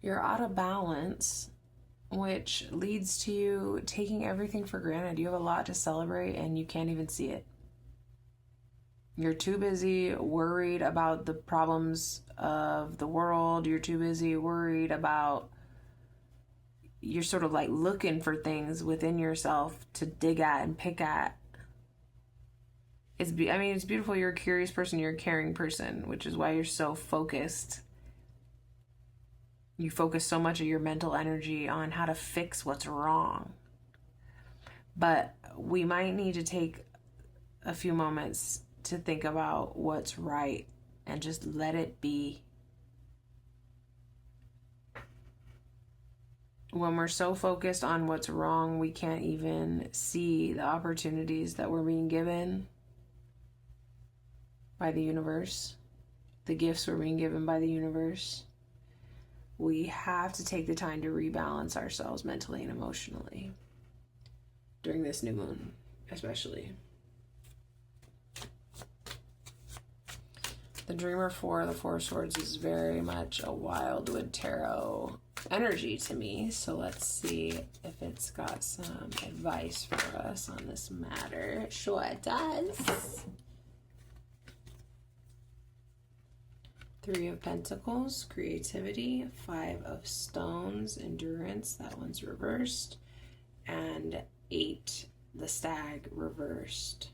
[SPEAKER 1] You're out of balance, which leads to you taking everything for granted. You have a lot to celebrate and you can't even see it. You're too busy worried about the problems of the world. You're too busy worried about, you're sort of like looking for things within yourself to dig at and pick at. It's beautiful. You're a curious person. You're a caring person, which is why you're so focused. You focus so much of your mental energy on how to fix what's wrong. But we might need to take a few moments to think about what's right and just let it be. When we're so focused on what's wrong, we can't even see the opportunities that we're being given by the universe, the gifts we're being given by the universe. We have to take the time to rebalance ourselves mentally and emotionally during this new moon, especially. The Dreamer for the Four of Swords is very much a Wildwood Tarot energy to me. So let's see if it's got some advice for us on this matter. Sure it does. Three of Pentacles, creativity. Five of Stones, endurance. That one's reversed. And 8, the Stag, reversed.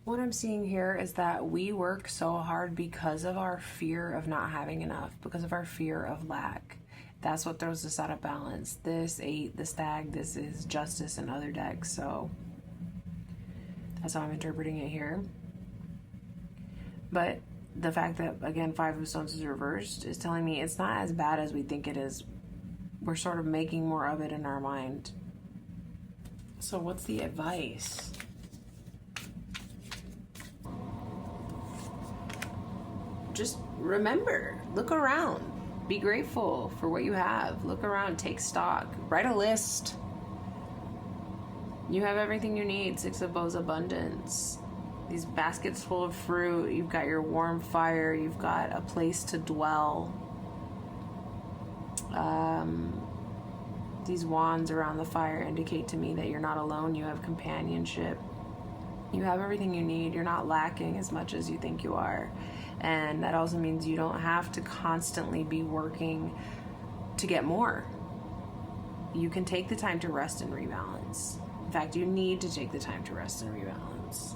[SPEAKER 1] What I'm seeing here is that we work so hard because of our fear of not having enough, because of our fear of lack. That's what throws us out of balance. This 8, the Stag, this is Justice and other decks, so that's how I'm interpreting it here. But the fact that, again, 5 of Stones is reversed is telling me it's not as bad as we think it is. We're sort of making more of it in our mind. So what's the advice? Just remember, look around. Be grateful for what you have. Look around, take stock. Write a list. You have everything you need. 6 of Bows, abundance. These baskets full of fruit. You've got your warm fire. You've got a place to dwell. These wands around the fire indicate to me that you're not alone. You have companionship. You have everything you need. You're not lacking as much as you think you are. And that also means you don't have to constantly be working to get more. you can take the time to rest and rebalance. In fact, you need to take the time to rest and rebalance.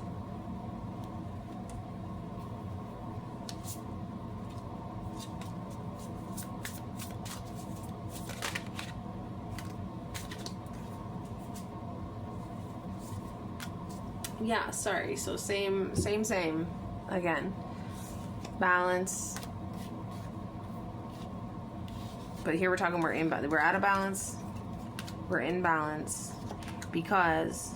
[SPEAKER 1] Yeah, sorry. So same again. Balance. But here we're talking we're out of balance. We're in balance because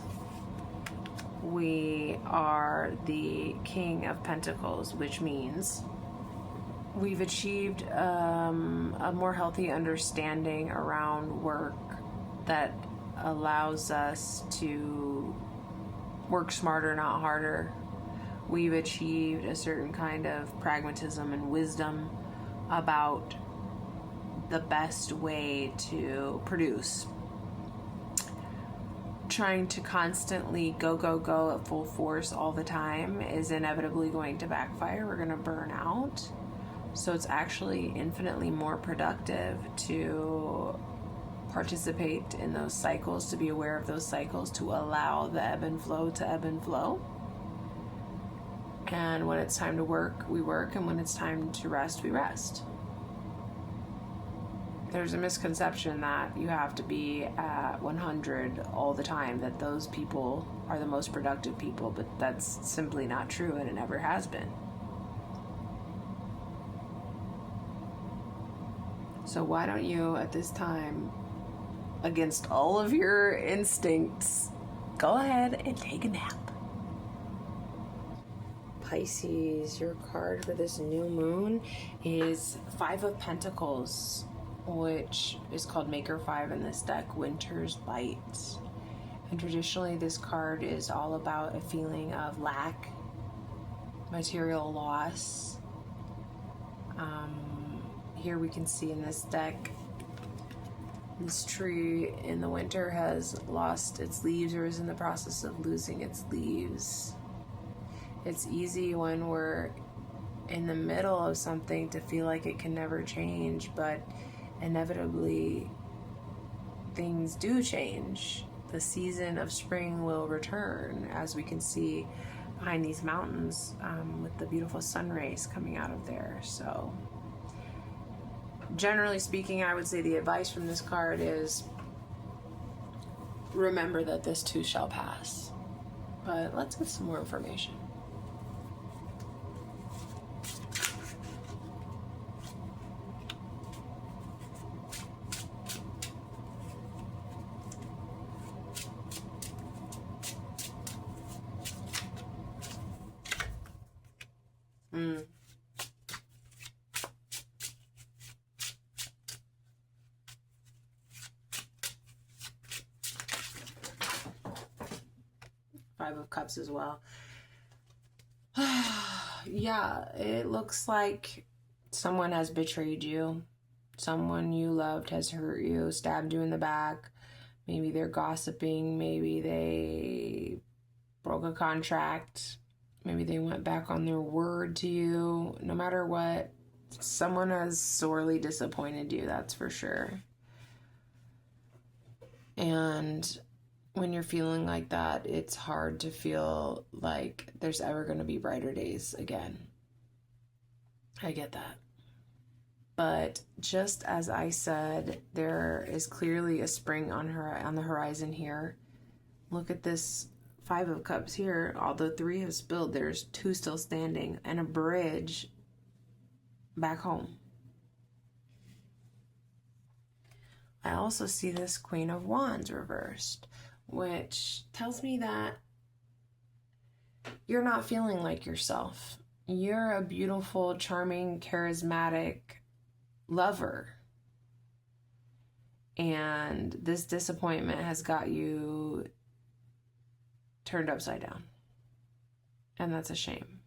[SPEAKER 1] we are the King of Pentacles, which means we've achieved a more healthy understanding around work that allows us to work smarter, not harder. We've achieved a certain kind of pragmatism and wisdom about the best way to produce. Trying to constantly go at full force all the time is inevitably going to backfire. We're going to burn out. So it's actually infinitely more productive to participate in those cycles, to be aware of those cycles, to allow the ebb and flow to ebb and flow. And when it's time to work, we work, and when it's time to rest, we rest. There's a misconception that you have to be at 100 all the time, that those people are the most productive people, but that's simply not true, and it never has been. So why don't you, at this time, against all of your instincts, go ahead and take a nap. Pisces, your card for this new moon is Five of Pentacles, which is called Maker 5 in this deck, Winter's Light. And traditionally this card is all about a feeling of lack, material loss. Here we can see in this deck, this tree in the winter has lost its leaves or is in the process of losing its leaves. It's easy when we're in the middle of something to feel like it can never change, but inevitably things do change. The season of spring will return, as we can see behind these mountains with the beautiful sun rays coming out of there. So generally speaking, I would say the advice from this card is remember that this too shall pass. But let's get some more information. Five of Cups as well. Yeah, it looks like someone has betrayed you. Someone you loved has hurt you, stabbed you in the back. Maybe they're gossiping. Maybe they broke a contract. Maybe they went back on their word to you. No matter what, someone has sorely disappointed you, that's for sure. And when you're feeling like that, it's hard to feel like there's ever going to be brighter days again. I get that. But just as I said, there is clearly a spring on the horizon here. Look at this Five of Cups here. Although 3 have spilled, there's 2 still standing, and a bridge back home. I also see this Queen of Wands reversed, which tells me that you're not feeling like yourself. You're a beautiful, charming, charismatic lover. And this disappointment has got you turned upside down. And that's a shame.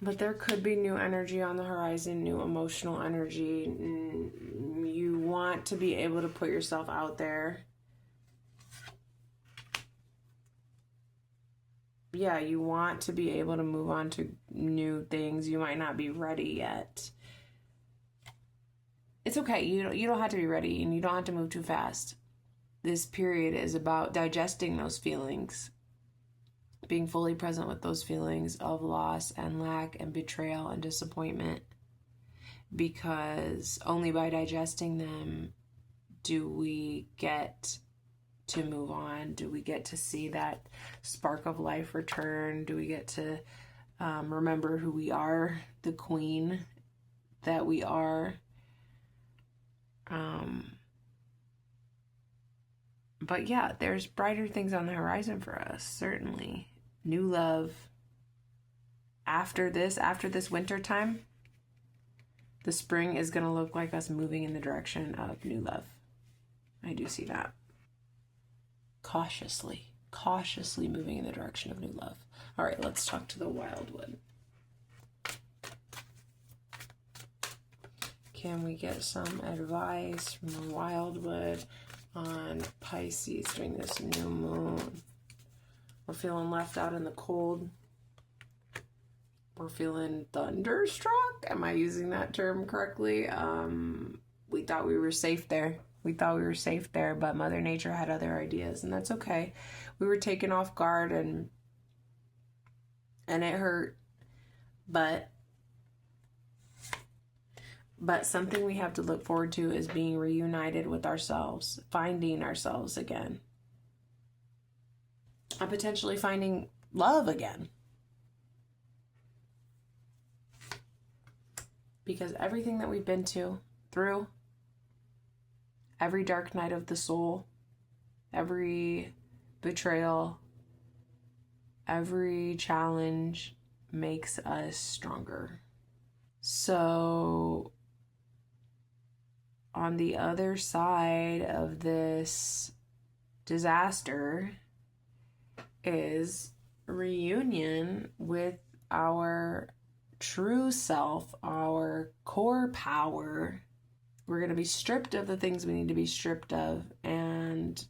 [SPEAKER 1] But there could be new energy on the horizon, new emotional energy. You want to be able to put yourself out there. yeah, you want to be able to move on to new things. You might not be ready yet. It's okay. You don't have to be ready, and you don't have to move too fast. This period is about digesting those feelings, being fully present with those feelings of loss and lack and betrayal and disappointment, because only by digesting them do we get to move on. Do we get to see that spark of life return? Do we get to remember who we are, the queen that we are? But yeah, there's brighter things on the horizon for us, certainly. New love. After this winter time, the spring is going to look like us moving in the direction of new love. I do see that. Cautiously moving in the direction of new love. All right, let's talk to the wildwood. Can we get some advice from the wildwood on Pisces during this new moon? We're feeling left out in the cold. We're feeling thunderstruck. Am I using that term correctly? We thought we were safe there. But Mother Nature had other ideas, and that's okay. We were taken off guard, and it hurt. But something we have to look forward to is being reunited with ourselves, finding ourselves again, and potentially finding love again. Because everything that we've been through, every dark night of the soul, every betrayal, every challenge makes us stronger. So on the other side of this disaster is reunion with our true self, our core power. We're going to be stripped of the things we need to be stripped of, and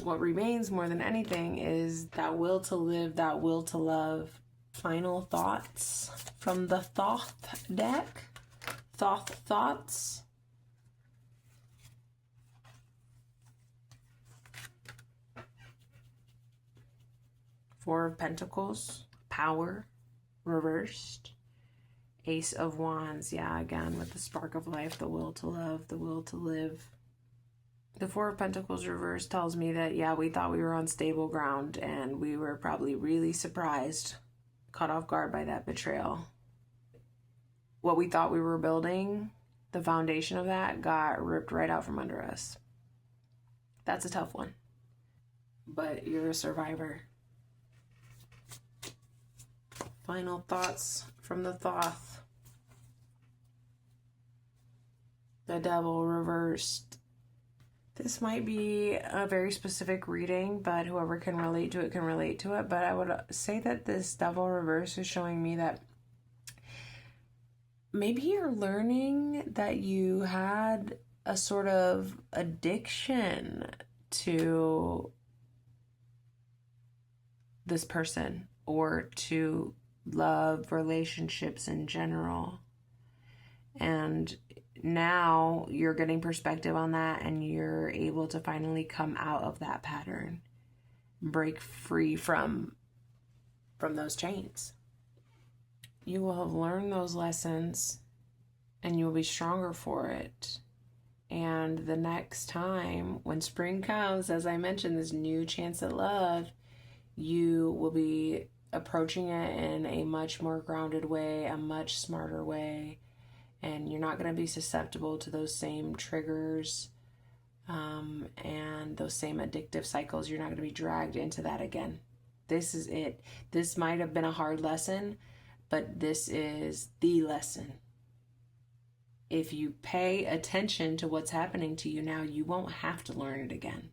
[SPEAKER 1] what remains more than anything is that will to live, that will to love. Final thoughts from the Thoth deck. Thoth thoughts. Four of Pentacles, power, reversed. Ace of Wands, yeah, again, with the spark of life, the will to love, the will to live. The Four of Pentacles reversed tells me that, yeah, we thought we were on stable ground, and we were probably really surprised, caught off guard by that betrayal. What we thought we were building, the foundation of that, got ripped right out from under us. That's a tough one. But you're a survivor. Final thoughts from the Thoth. The Devil reversed. This might be a very specific reading, but whoever can relate to it can relate to it. But I would say that this Devil reverse is showing me that maybe you're learning that you had a sort of addiction to this person or to love, relationships in general. And now you're getting perspective on that, and you're able to finally come out of that pattern, break free from those chains. You will have learned those lessons, and you'll be stronger for it. And the next time when spring comes, as I mentioned, this new chance at love, you will be approaching it in a much more grounded way, a much smarter way. And you're not going to be susceptible to those same triggers and those same addictive cycles. You're not going to be dragged into that again. This is it. This might have been a hard lesson, but this is the lesson. If you pay attention to what's happening to you now, you won't have to learn it again.